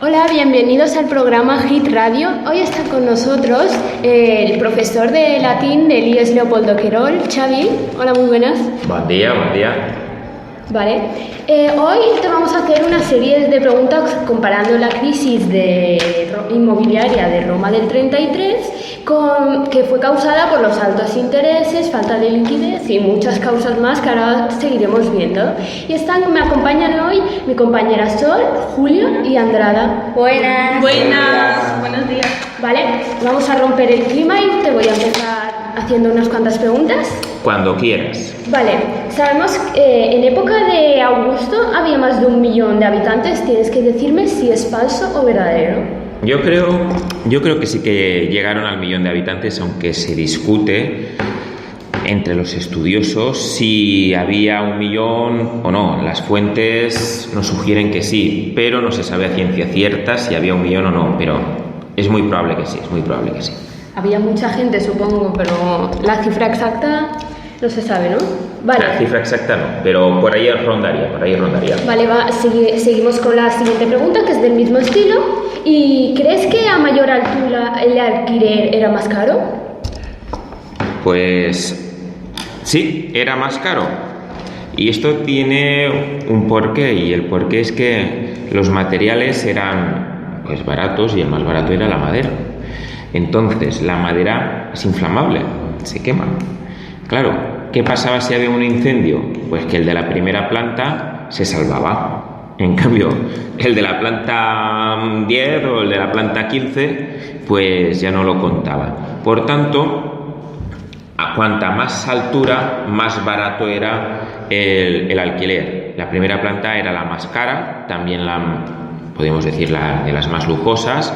Hola, bienvenidos al programa Hit Radio. Hoy está con nosotros el profesor de latín del IES Leopoldo Querol, Xavi. Hola, muy buenas. Buen día. Vale. Hoy te vamos a hacer una serie de preguntas comparando la crisis inmobiliaria de Roma del 33 que fue causada por los altos intereses, falta de liquidez y muchas causas más que ahora seguiremos viendo. Y me acompañan hoy mi compañera Sol, Julio y Andrada. Buenas. Buenos días. Vale, vamos a romper el clima y te voy a empezar haciendo unas cuantas preguntas. Cuando quieras. Vale, sabemos que en época de Augusto había más de 1 millón de habitantes. Tienes que decirme si es falso o verdadero. Yo creo que sí que llegaron al 1 millón de habitantes, aunque se discute entre los estudiosos si había 1 millón o no. Las fuentes nos sugieren que sí, pero no se sabe a ciencia cierta si había 1 millón o no, pero es muy probable que sí. Había mucha gente, supongo, pero la cifra exacta no se sabe, ¿no? Vale. La cifra exacta no, pero por ahí rondaría. Vale, seguimos con la siguiente pregunta, que es del mismo estilo. ¿Y crees que a mayor altura el alquiler era más caro? Pues sí, era más caro. Y esto tiene un porqué, y el porqué es que los materiales eran pues baratos y el más barato era la madera. Entonces, la madera es inflamable, se quema. Claro, ¿qué pasaba si había un incendio? Pues que el de la primera planta se salvaba. En cambio, el de la planta 10 o el de la planta 15, pues ya no lo contaba. Por tanto, a cuanta más altura, más barato era el alquiler. La primera planta era la más cara, también podemos decir la de las más lujosas,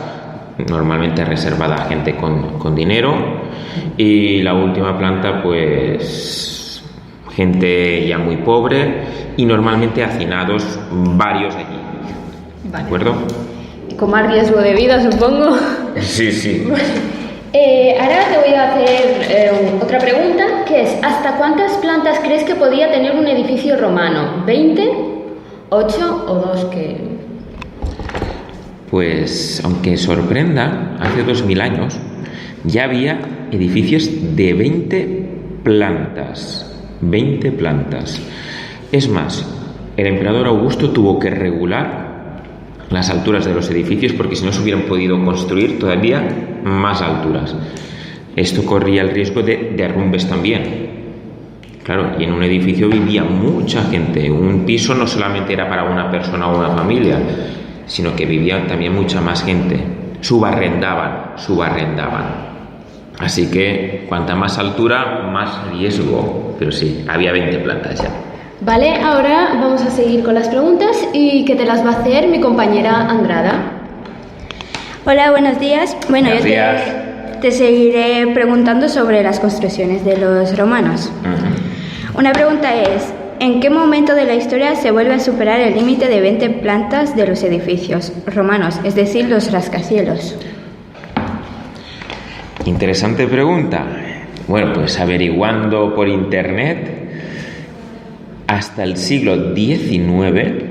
normalmente reservada a gente con dinero, y la última planta pues gente ya muy pobre y normalmente hacinados varios allí. Vale. ¿De acuerdo? Con más riesgo de vida, supongo. Sí. Ahora te voy a hacer otra pregunta, que es ¿hasta cuántas plantas crees que podía tener un edificio romano? ¿20, 8 o 2? Pues, aunque sorprenda, hace 2000 años ya había edificios de 20 plantas. 20 plantas. Es más, el emperador Augusto tuvo que regular las alturas de los edificios porque si no se hubieran podido construir todavía más alturas. Esto corría el riesgo de derrumbes también. Claro, y en un edificio vivía mucha gente. Un piso no solamente era para una persona o una familia, sino que vivía también mucha más gente. Subarrendaban. Así que cuanta más altura, más riesgo. Pero sí, había 20 plantas ya. Vale, ahora vamos a seguir con las preguntas y que te las va a hacer mi compañera Andrada. Hola, buenos días. Bueno, Buenos días. Te seguiré preguntando sobre las construcciones de los romanos. Uh-huh. Una pregunta es, ¿en qué momento de la historia se vuelve a superar el límite de 20 plantas de los edificios romanos, es decir, los rascacielos? Interesante pregunta. Bueno, pues averiguando por internet, hasta el siglo XIX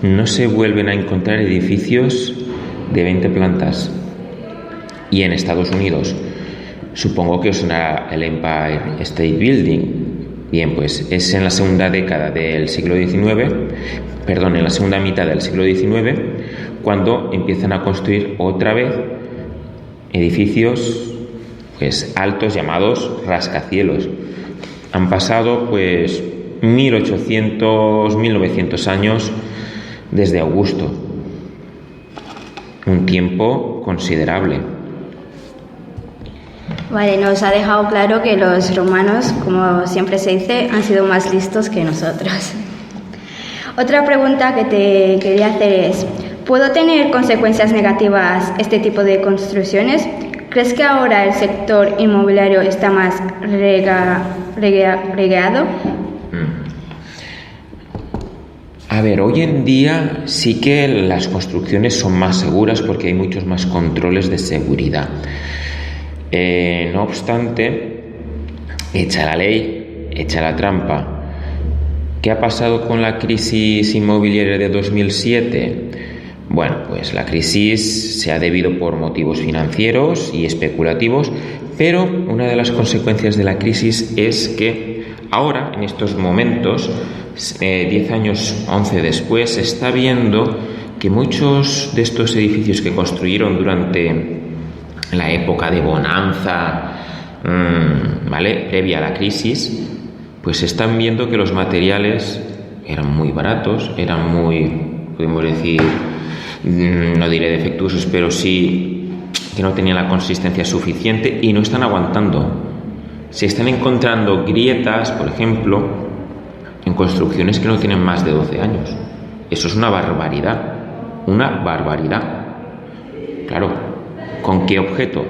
no se vuelven a encontrar edificios de 20 plantas. Y en Estados Unidos, supongo que os sonará el Empire State Building. Bien, pues es en la segunda década del siglo XIX, en la segunda mitad del siglo XIX, cuando empiezan a construir otra vez edificios pues altos llamados rascacielos. Han pasado pues 1800, 1900 años desde Augusto. Un tiempo considerable. Vale, nos ha dejado claro que los romanos, como siempre se dice, han sido más listos que nosotros. Otra pregunta que te quería hacer es, ¿puedo tener consecuencias negativas este tipo de construcciones? ¿Crees que ahora el sector inmobiliario está más regueado? A ver, hoy en día sí que las construcciones son más seguras porque hay muchos más controles de seguridad. No obstante, hecha la ley, hecha la trampa. ¿Qué ha pasado con la crisis inmobiliaria de 2007? Bueno, pues la crisis se ha debido por motivos financieros y especulativos, pero una de las consecuencias de la crisis es que ahora, en estos momentos, 10 años, 11 después, se está viendo que muchos de estos edificios que construyeron durante la época de bonanza, previa a la crisis, pues se están viendo que los materiales eran muy baratos, eran muy, podemos decir, no diré defectuosos, pero sí que no tenían la consistencia suficiente y no están aguantando. Se están encontrando grietas, por ejemplo, en construcciones que no tienen más de 12 años. Eso es una barbaridad. Una barbaridad. Claro, ¿con qué objeto?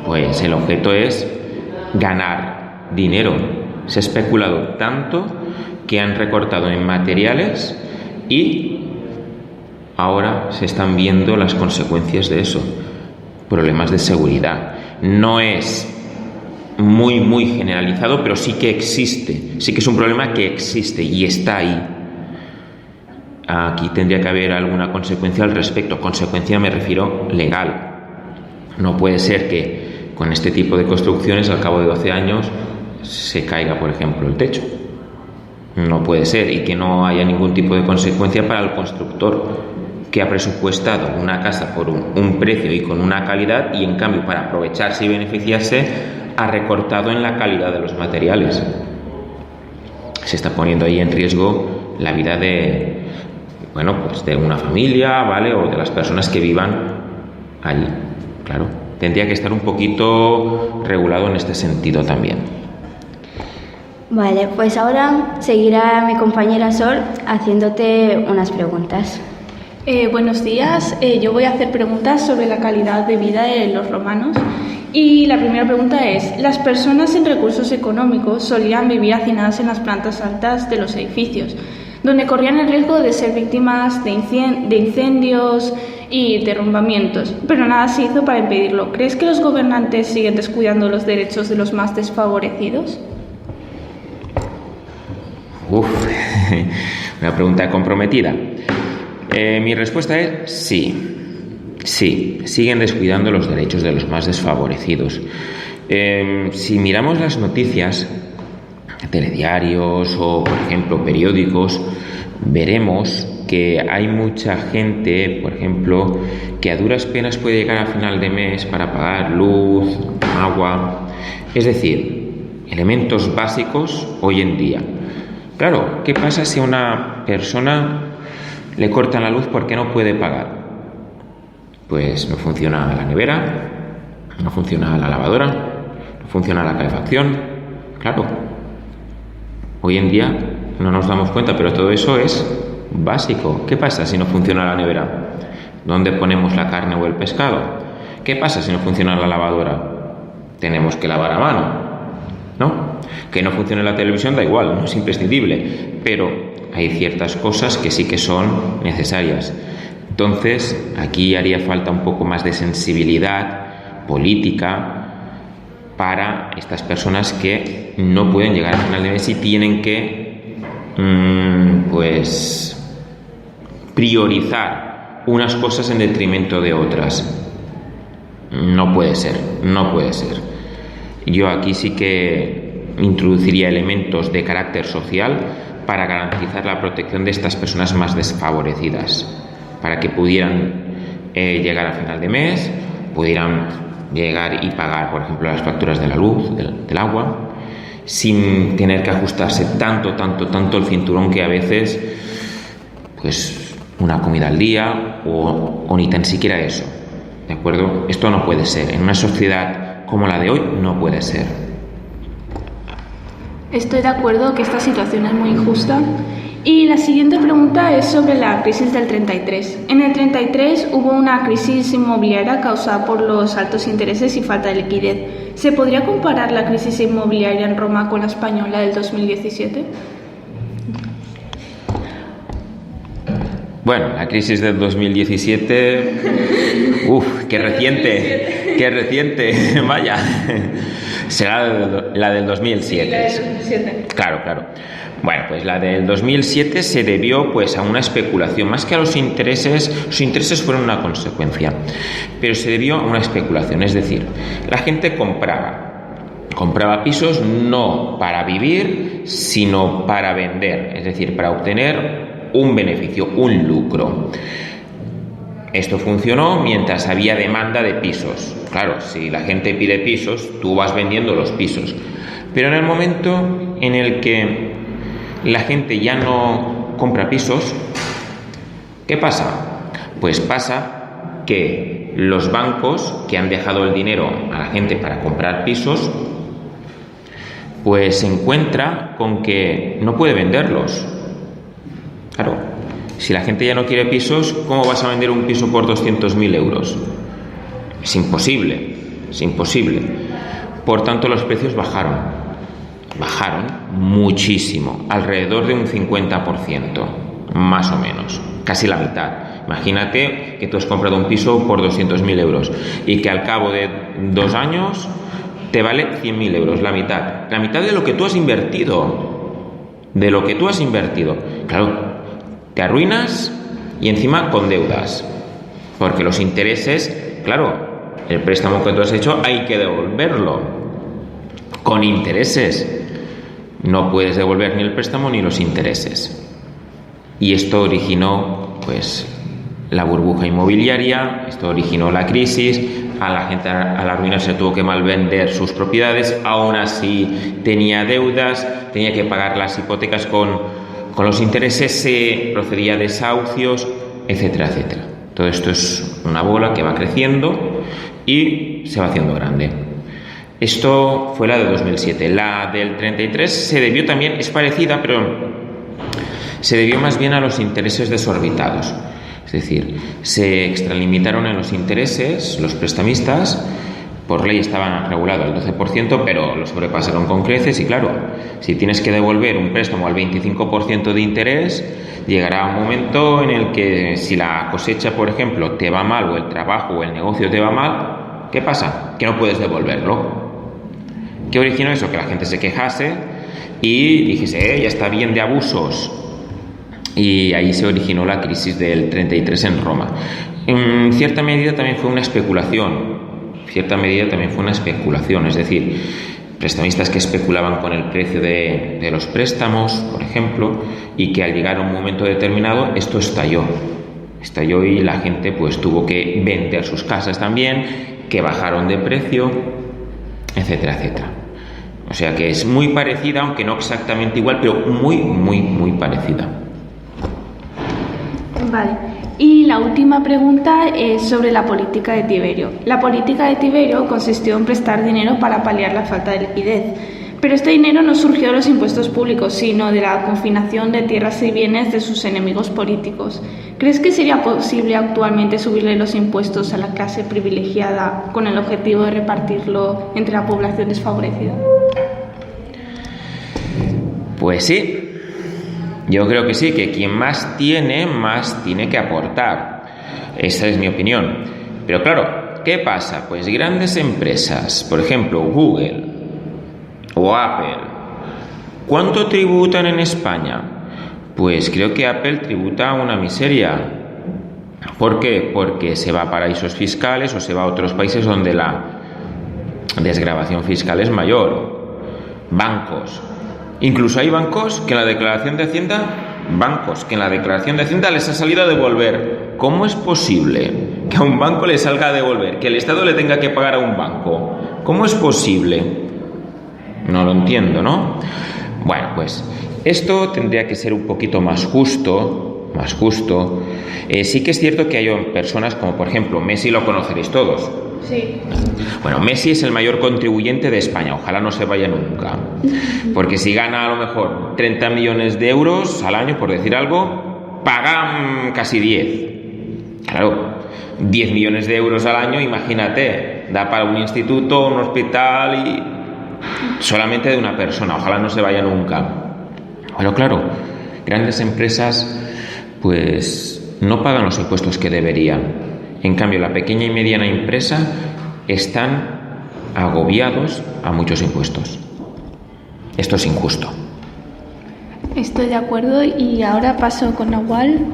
Pues el objeto es ganar dinero. Se ha especulado tanto que han recortado en materiales y ahora se están viendo las consecuencias de eso. Problemas de seguridad. No es muy generalizado, pero sí que existe. Sí que es un problema que existe y está ahí. Aquí tendría que haber alguna consecuencia al respecto. Consecuencia me refiero legal. No puede ser que con este tipo de construcciones al cabo de 12 años se caiga, por ejemplo, el techo. No puede ser, y que no haya ningún tipo de consecuencia para el constructor que ha presupuestado una casa por un precio y con una calidad, y en cambio para aprovecharse y beneficiarse ha recortado en la calidad de los materiales. Se está poniendo ahí en riesgo la vida de una familia, ¿vale? O de las personas que vivan allí. Claro, tendría que estar un poquito regulado en este sentido también. Vale, pues ahora seguirá mi compañera Sol haciéndote unas preguntas. Buenos días, yo voy a hacer preguntas sobre la calidad de vida de los romanos. Y la primera pregunta es: ¿las personas sin recursos económicos solían vivir hacinadas en las plantas altas de los edificios, donde corrían el riesgo de ser víctimas de incendios y derrumbamientos, pero nada se hizo para impedirlo? ¿Crees que los gobernantes siguen descuidando los derechos de los más desfavorecidos? Una pregunta comprometida. Mi respuesta es sí. Sí, siguen descuidando los derechos de los más desfavorecidos. Si miramos las noticias, telediarios o, por ejemplo, periódicos, veremos que hay mucha gente, por ejemplo, que a duras penas puede llegar a final de mes para pagar luz, agua, es decir, elementos básicos hoy en día. Claro, ¿qué pasa si a una persona le cortan la luz porque no puede pagar? Pues no funciona la nevera, no funciona la lavadora, no funciona la calefacción. Claro, hoy en día no nos damos cuenta, pero todo eso es básico. ¿Qué pasa si no funciona la nevera? ¿Dónde ponemos la carne o el pescado? ¿Qué pasa si no funciona la lavadora? Tenemos que lavar a mano, ¿no? Que no funcione la televisión da igual, no es imprescindible, pero hay ciertas cosas que sí que son necesarias. Entonces, aquí haría falta un poco más de sensibilidad política para estas personas que no pueden llegar al final de mes y tienen que priorizar unas cosas en detrimento de otras. No puede ser. Yo aquí sí que introduciría elementos de carácter social para garantizar la protección de estas personas más desfavorecidas, para que pudieran llegar a final de mes, pudieran llegar y pagar, por ejemplo, las facturas de la luz, del agua, sin tener que ajustarse tanto el cinturón que a veces, pues, una comida al día o ni tan siquiera eso, ¿de acuerdo? Esto no puede ser. En una sociedad como la de hoy no puede ser. Estoy de acuerdo que esta situación es muy injusta. Y la siguiente pregunta es sobre la crisis del 33. En el 33 hubo una crisis inmobiliaria causada por los altos intereses y falta de liquidez. ¿Se podría comparar la crisis inmobiliaria en Roma con la española del 2017? Bueno, la crisis del 2017... qué reciente, vaya. Será la del 2007. La del 2007. Claro. Bueno, pues la del 2007 se debió pues a una especulación, más que a los intereses fueron una consecuencia, pero se debió a una especulación, es decir, la gente compraba pisos no para vivir, sino para vender, es decir, para obtener un beneficio, un lucro. Esto funcionó mientras había demanda de pisos. Claro, si la gente pide pisos, tú vas vendiendo los pisos. Pero en el momento en el que la gente ya no compra pisos, ¿qué pasa? Pues pasa que los bancos que han dejado el dinero a la gente para comprar pisos, pues se encuentra con que no puede venderlos. Claro, si la gente ya no quiere pisos, ¿cómo vas a vender un piso por 200.000 euros? Es imposible. Por tanto, los precios bajaron muchísimo, alrededor de un 50%, más o menos, casi la mitad. Imagínate que tú has comprado un piso por 200.000 euros y que al cabo de 2 años te vale 100.000 euros, la mitad de lo que tú has invertido, Claro, te arruinas y encima con deudas, porque los intereses, claro, el préstamo que tú has hecho hay que devolverlo con intereses. No puedes devolver ni el préstamo ni los intereses. Y esto originó pues la burbuja inmobiliaria, esto originó la crisis, a la gente a la ruina se tuvo que malvender sus propiedades, aún así tenía deudas, tenía que pagar las hipotecas con los intereses, se procedía a desahucios, etcétera. Todo esto es una bola que va creciendo y se va haciendo grande. Esto fue la de 2007. La del 33 se debió también, es parecida, pero se debió más bien a los intereses desorbitados. Es decir, se extralimitaron en los intereses, los prestamistas, por ley estaban regulados al 12%, pero lo sobrepasaron con creces y claro, si tienes que devolver un préstamo al 25% de interés, llegará un momento en el que si la cosecha, por ejemplo, te va mal o el trabajo o el negocio te va mal, ¿qué pasa? Que no puedes devolverlo. ¿Qué originó eso? Que la gente se quejase y dijese, ya está bien de abusos. Y ahí se originó la crisis del 33 en Roma. En cierta medida también fue una especulación. Es decir, prestamistas que especulaban con el precio de los préstamos, por ejemplo, y que al llegar a un momento determinado esto estalló y la gente pues tuvo que vender sus casas también, que bajaron de precio, etcétera. O sea que es muy parecida, aunque no exactamente igual, pero muy parecida. Vale. Y la última pregunta es sobre la política de Tiberio. La política de Tiberio consistió en prestar dinero para paliar la falta de liquidez. Pero este dinero no surgió de los impuestos públicos, sino de la confinación de tierras y bienes de sus enemigos políticos. ¿Crees que sería posible actualmente subirle los impuestos a la clase privilegiada con el objetivo de repartirlo entre la población desfavorecida? Pues sí. Yo creo que sí, que quien más tiene que aportar. Esa es mi opinión. Pero claro, ¿qué pasa? Pues grandes empresas, por ejemplo, Google o Apple, ¿cuánto tributan en España? Pues creo que Apple tributa una miseria. ¿Por qué? Porque se va a paraísos fiscales o se va a otros países donde la desgravación fiscal es mayor. Bancos. Incluso hay bancos que en la declaración de Hacienda les ha salido a devolver. ¿Cómo es posible que a un banco le salga a devolver? Que el Estado le tenga que pagar a un banco. ¿Cómo es posible? No lo entiendo, ¿no? Bueno, pues esto tendría que ser un poquito más justo. Sí que es cierto que hay personas como, por ejemplo, Messi, lo conoceréis todos. Sí. Bueno, Messi es el mayor contribuyente de España, ojalá no se vaya nunca, porque si gana a lo mejor 30 millones de euros al año, por decir algo, pagan casi 10. Claro, 10 millones de euros al año, imagínate, da para un instituto, un hospital y solamente de una persona, ojalá no se vaya nunca. Pero claro, grandes empresas pues no pagan los impuestos que deberían. En cambio, la pequeña y mediana empresa están agobiados a muchos impuestos. Esto es injusto. Estoy de acuerdo y ahora paso con Nahual.